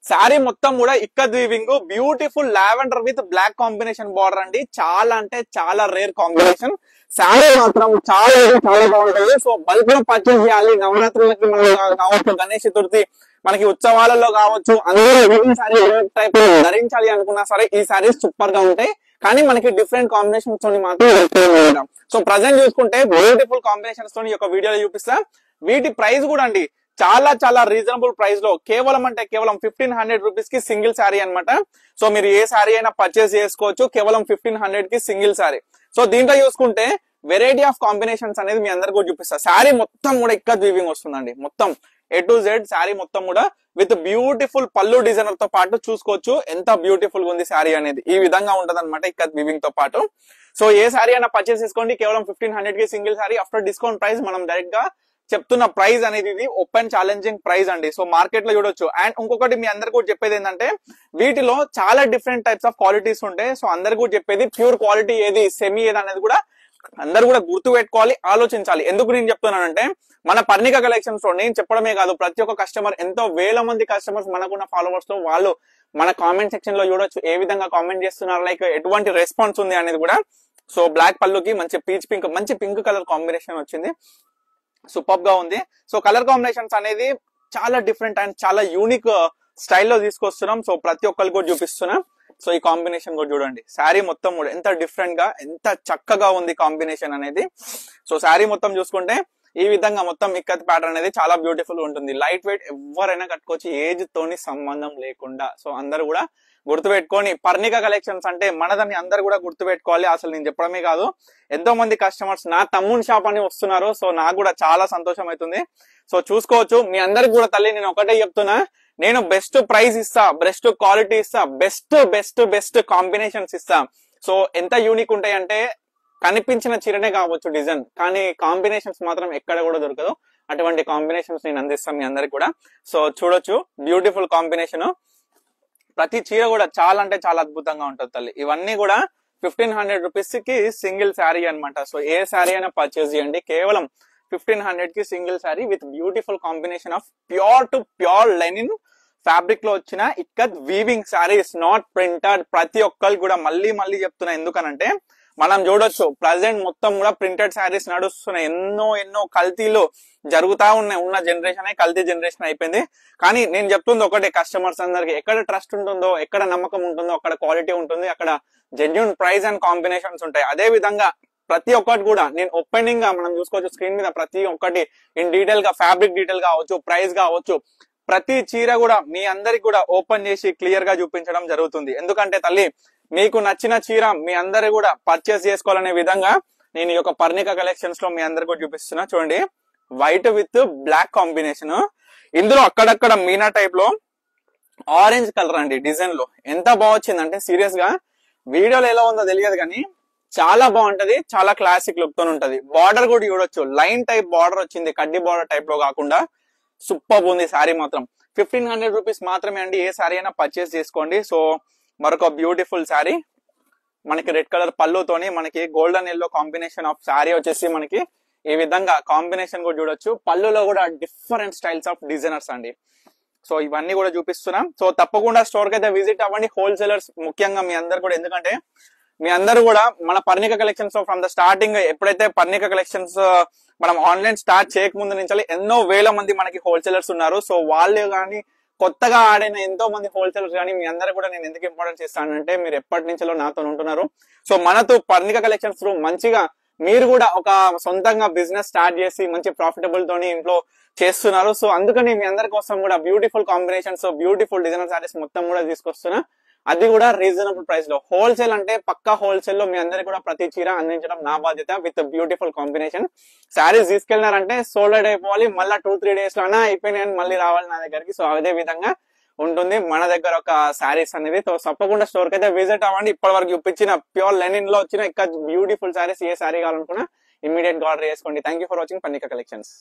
శారీ మొత్తం కూడా ikat weaving, beautiful lavender with black combination border అండి. చాలా అంటే చాలా రేర్ కాంబినేషన్. శారీ మాత్రం చాలా చాలా బాగుంటుంది. సో బల్క్ లో పర్చేస్ చేయాలి, నవరాత్రులకి కావచ్చు, గణేష్ చతుర్థి మనకి ఉత్సవాలలో కావచ్చు, అందరూ శారీ టైప్ ధరించాలి అనుకున్నా సరే ఈ శారీస్ సూపర్ గా ఉంటాయి. కానీ మనకి డిఫరెంట్ కాంబినేషన్స్ తోని మాత్రం. సో ప్రజెంట్ చూసుకుంటే బ్యూటిఫుల్ కాంబినేషన్స్ తోని ఒక వీడియోలో చూపిస్తా. వీటి ప్రైస్ కూడా అండి చాలా చాలా రీజనబుల్ ప్రైస్ లో, కేవలం అంటే కేవలం 1500 రూపీస్ కి సింగిల్ శారీ అనమాట. సో మీరు ఏ శారీ అయినా పర్చేస్ చేసుకోవచ్చు కేవలం 1500 కి సింగిల్ శారీ. సో దీంట్లో చూసుకుంటే వెరైటీ ఆఫ్ కాంబినేషన్స్ అనేది మీ అందరికి కూడా చూపిస్తా. శారీ మొత్తం కూడా ఇక్కత్ వీవింగ్ వస్తుందండి. మొత్తం A to Z శారీ మొత్తం కూడా విత్ బ్యూటిఫుల్ పళ్ళు డిజైనర్ తో పాటు చూసుకోవచ్చు ఎంత బ్యూటిఫుల్ గా ఉంది శారీ అనేది. ఈ విధంగా ఉంటది అనమాట ఇక్కత్ వీవింగ్ తో పాటు. సో ఏ శారీ అయినా పర్చేస్ చేసుకోండి కేవలం 1500 కి single sari. After discount price మనం డైరెక్ట్ గా చెప్తున్న ప్రైస్ అనేది ఇది ఓపెన్ ఛాలెంజింగ్ ప్రైస్ అండి. సో మార్కెట్ లో చూడొచ్చు. అండ్ ఇంకొకటి మీ అందరికి కూడా చెప్పేది ఏంటంటే వీటిలో చాలా డిఫరెంట్ టైప్స్ ఆఫ్ క్వాలిటీస్ ఉంటాయి. సో అందరికి కూడా చెప్పేది ప్యూర్ క్వాలిటీ ఏది, సెమీ ఏది అనేది కూడా అందరు కూడా గుర్తు పెట్టుకోవాలి, ఆలోచించాలి. ఎందుకు నేను చెప్తున్నానంటే మన పర్ణిక కలెక్షన్స్ లో నేను చెప్పడమే కాదు, ప్రతి ఒక్క కస్టమర్, ఎంతో వేల మంది కస్టమర్స్ మనకున్న ఫాలోవర్స్ తో వాళ్ళు మన కామెంట్ సెక్షన్ లో చూడొచ్చు ఏ విధంగా కామెంట్ చేస్తున్నారు, లైక్ ఎటువంటి రెస్పాన్స్ ఉంది అనేది కూడా. సో బ్లాక్ పళ్ళుకి మంచి పీచ్ పింక్, మంచి పింక్ కలర్ కాంబినేషన్ వచ్చింది, సూపర్ గా ఉంది. సో కలర్ కాంబినేషన్స్ అనేది చాలా డిఫరెంట్ అండ్ చాలా యూనిక్ స్టైల్లో తీసుకొస్తున్నాం. సో ప్రతి ఒక్కరికి కూడా చూపిస్తున్నాం. సో ఈ కాంబినేషన్ కూడా చూడండి, శారీ మొత్తం కూడా ఎంత డిఫరెంట్ గా ఎంత చక్కగా ఉంది కాంబినేషన్ అనేది. సో శారీ మొత్తం చూసుకుంటే ఈ విధంగా మొత్తం ఇక్కత్ ప్యాటర్న్ అనేది చాలా బ్యూటిఫుల్ ఉంటుంది. లైట్ వెయిట్, ఎవరైనా కట్టుకోవచ్చు, ఏజ్ తోని సంబంధం లేకుండా. సో అందరు కూడా గుర్తుపెట్టుకొని పర్ణిక కలెక్షన్స్ అంటే మనదని అందరు కూడా గుర్తుపెట్టుకోవాలి. అసలు నేను చెప్పడమే కాదు, ఎంతో మంది కస్టమర్స్ నా తమ్ముని షాప్ అని వస్తున్నారు. సో నాకు కూడా చాలా సంతోషం అవుతుంది. సో చూసుకోవచ్చు. మీ అందరికి కూడా తల్లి నేను ఒకటే చెప్తున్నా, నేను బెస్ట్ ప్రైస్ ఇస్తా, బెస్ట్ క్వాలిటీ ఇస్తా, బెస్ట్ బెస్ట్ బెస్ట్ కాంబినేషన్స్ ఇస్తా. సో ఎంత యూనిక్ ఉంటాయి అంటే కనిపించిన చీరనే కావచ్చు డిజైన్, కానీ కాంబినేషన్స్ మాత్రం ఎక్కడ కూడా దొరకదు. అటువంటి కాంబినేషన్స్ నేను అందిస్తాను మీ అందరికి కూడా. సో చూడొచ్చు, బ్యూటిఫుల్ కాంబినేషన్. ప్రతి చీర కూడా చాలా అంటే చాలా అద్భుతంగా ఉంటుంది తల్లి. ఇవన్నీ కూడా 1500 రూపీస్ కి సింగిల్ శారీ అనమాట. సో ఏ శారీ అయినా పర్చేస్ చేయండి కేవలం 1500 కి single sari with beautiful combination of pure to pure linen fabric లో వచ్చిన ikat weaving saris, not printed. ప్రతి ఒక్కరు కూడా మళ్ళీ మళ్ళీ చెప్తున్నా, ఎందుకనంటే మనం చూడొచ్చు ప్రజెంట్ మొత్తం కూడా ప్రింటెడ్ శారీస్ నడుస్తున్నాయి. ఎన్నో ఎన్నో కల్తీలు జరుగుతా ఉన్నాయి. ఉన్న జనరేషన్ కల్తీ జనరేషన్ అయిపోయింది. కానీ నేను చెప్తుంది ఒకటే, కస్టమర్స్ అందరికి ఎక్కడ ట్రస్ట్ ఉంటుందో, ఎక్కడ నమ్మకం ఉంటుందో అక్కడ క్వాలిటీ ఉంటుంది, అక్కడ జెన్యూన్ ప్రైస్ అండ్ కాంబినేషన్స్ ఉంటాయి. అదే విధంగా ప్రతి ఒక్కటి కూడా నేను ఓపెనింగ్ గా మనం చూసుకోవచ్చు స్క్రీన్ మీద, ప్రతి ఒక్కటి ఇన్ డీటెయిల్ గా, ఫ్యాబ్రిక్ డీటెయిల్ కావచ్చు, ప్రైస్ కావచ్చు, ప్రతి చీర కూడా మీ అందరికి కూడా ఓపెన్ చేసి క్లియర్ గా చూపించడం జరుగుతుంది. ఎందుకంటే తల్లి మీకు నచ్చిన చీర మీ అందరు కూడా పర్చేస్ చేసుకోవాలనే విధంగా నేను ఈ యొక్క పర్ణిక కలెక్షన్స్ లో మీ అందరికి కూడా చూపిస్తున్నా. చూడండి, వైట్ విత్ బ్లాక్ కాంబినేషన్. ఇందులో అక్కడక్కడ మీనా టైప్ లో ఆరెంజ్ కలర్ అండి డిజైన్ లో. ఎంత బాగొచ్చిందంటే సీరియస్ గా వీడియోలో ఎలా ఉందో తెలియదు కానీ చాలా బాగుంటది, చాలా క్లాసిక్ లుక్ తో ఉంటది. బార్డర్ కూడా చూడొచ్చు, లైన్ టైప్ బార్డర్ వచ్చింది, కడ్డీ బార్డర్ టైప్ లో కాకుండా సూపర్ ఉంది శారీ మాత్రం. 1500 రూపీస్ మాత్రమే అండి. ఏ శారీ అయినా పర్చేస్ చేసుకోండి. సో మరొక బ్యూటిఫుల్ శారీ, మనకి రెడ్ కలర్ పళ్ళుతోని మనకి golden yellow combination of sari వచ్చేసి మనకి ఈ విధంగా కాంబినేషన్ కూడా చూడొచ్చు. పళ్ళులో కూడా డిఫరెంట్ స్టైల్స్ ఆఫ్ డిజైనర్స్ అండి. సో ఇవన్నీ కూడా చూపిస్తున్నాం. సో తప్పకుండా స్టోర్ కి అయితే విజిట్ అవ్వండి, హోల్సేలర్స్ ముఖ్యంగా మీ అందరు కూడా. ఎందుకంటే మీ అందరు కూడా మన Parnika collections from the starting, ఎప్పుడైతే పర్ణిక కలెక్షన్స్ మనం ఆన్లైన్ స్టార్ట్ చేయకముందు నుంచి ఎన్నో వేల మంది మనకి హోల్సేలర్స్ ఉన్నారు. సో వాళ్ళు కానీ కొత్తగా ఆడిన ఎంతో మంది హోల్సేలర్స్ కానీ మీ అందరూ కూడా నేను ఎందుకు ఇంపార్టెన్స్ ఇస్తానంటే మీరు ఎప్పటి నుంచో నాతో ఉంటున్నారు. సో మనతో పర్ణిక కలెక్షన్స్ మంచిగా మీరు కూడా ఒక సొంతంగా బిజినెస్ స్టార్ట్ చేసి మంచి ప్రాఫిటబుల్ తోని ఇంట్లో చేస్తున్నారు. సో అందుకని మీ అందరి కోసం కూడా beautiful combinations, beautiful designer saris మొత్తం కూడా తీసుకొస్తున్నా. అది కూడా రీజనబుల్ ప్రైస్ లో. హోల్సేల్ అంటే పక్కా హోల్సేల్ లో మీ అందరికి కూడా ప్రతి చీర అందించడం నా బాధ్యత విత్ బ్యూటిఫుల్ కాంబినేషన్. శారీస్ తీసుకెళ్లినారంటే సోల్డ్ అవుట్ అయిపోవాలి, మళ్ళీ 2-3 డేస్ లోనే అయిపోయినాయని మళ్ళీ రావాలి నా దగ్గరికి. సో అదే విధంగా ఉంటుంది మన దగ్గర ఒక శారీస్ అనేది. సో తప్పకుండా స్టోర్ కి అయితే విజిట్ అవ్వండి. ఇప్పటి వరకు చూపించిన ప్యూర్ లెనిన్ లో వచ్చిన ఇంకా బ్యూటిఫుల్ శారీస్, ఏ శారీ కావాలనుకున్నా ఇమీడియట్ గా ఆర్డర్ చేసుకోండి. Thank you for watching Parnika collections.